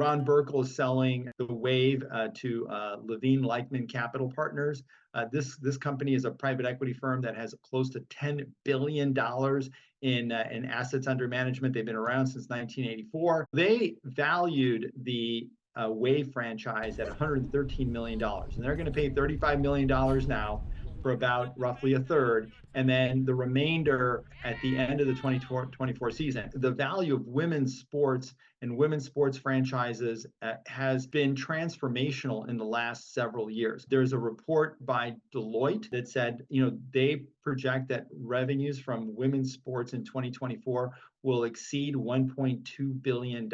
Ron Burkle is selling the Wave to Levine Leichman Capital Partners. This company is a private equity firm that has close to $10 billion in assets under management. They've been around since 1984. They valued the Wave franchise at $113 million, and they're going to pay $35 million now for about roughly a third, and then the remainder at the end of the 2024 season. The value of women's sports and women's sports franchises has been transformational in the last several years. There's a report by Deloitte that said, they project that revenues from women's sports in 2024 will exceed $1.2 billion.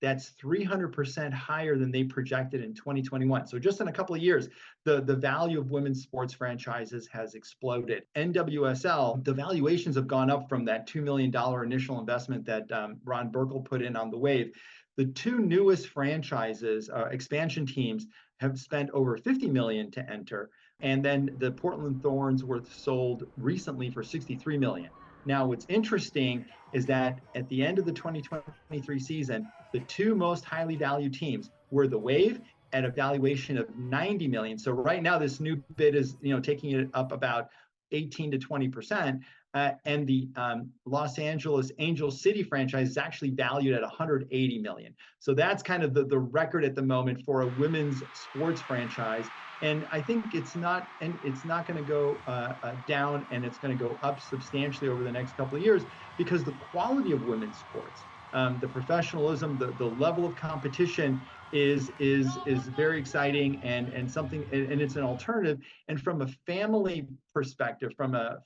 That's 300% higher than they projected in 2021. So just in a couple of years, the value of women's sports franchises has exploded. NWSL, the valuations have gone up from that $2 million initial investment that Ron Burkle put in on the Wave. The two newest franchises, expansion teams, have spent over $50 million to enter. And then the Portland Thorns were sold recently for $63 million. Now, what's interesting is that at the end of the 2023 season, the two most highly valued teams were the Wave at a valuation of $90 million. So right now, this new bid is, taking it up about 18 to 20%. And the Los Angeles Angel City franchise is actually valued at $180 million. So that's kind of the record at the moment for a women's sports franchise. And I think it's not going to go down, and it's going to go up substantially over the next couple of years, because the quality of women's sports, the professionalism, the level of competition is very exciting and something, and it's an alternative. And from a family perspective, from a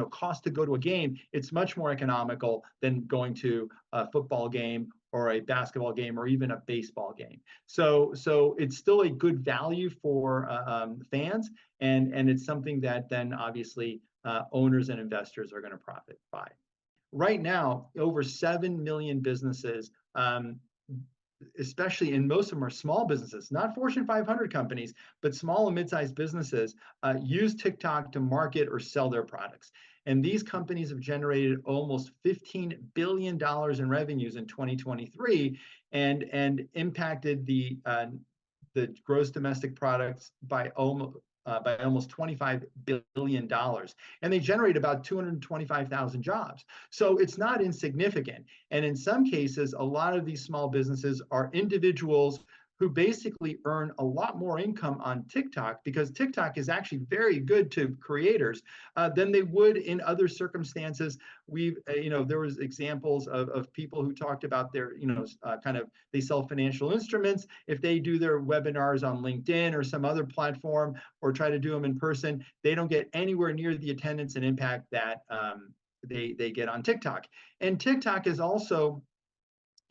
cost to go to a game, it's much more economical than going to a football game or a basketball game or even a baseball game. So it's still a good value for fans, and it's something that then obviously owners and investors are going to profit by. Right now, over 7 million businesses, especially, and most of them are small businesses, not Fortune 500 companies, but small and mid-sized businesses, use TikTok to market or sell their products. And these companies have generated almost $15 billion in revenues in 2023 and impacted the gross domestic products by almost $25 billion. And they generate about 225,000 jobs. So it's not insignificant. And in some cases, a lot of these small businesses are individuals who basically earn a lot more income on TikTok, because TikTok is actually very good to creators than they would in other circumstances. There was examples of people who talked about their, they sell financial instruments. If they do their webinars on LinkedIn or some other platform, or try to do them in person, they don't get anywhere near the attendance and impact that they get on TikTok. And TikTok is also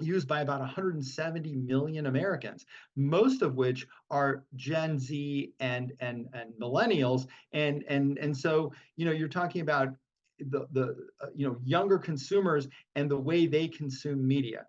used by about 170 million Americans, most of which are Gen Z and millennials, and so you're talking about the younger consumers and the way they consume media.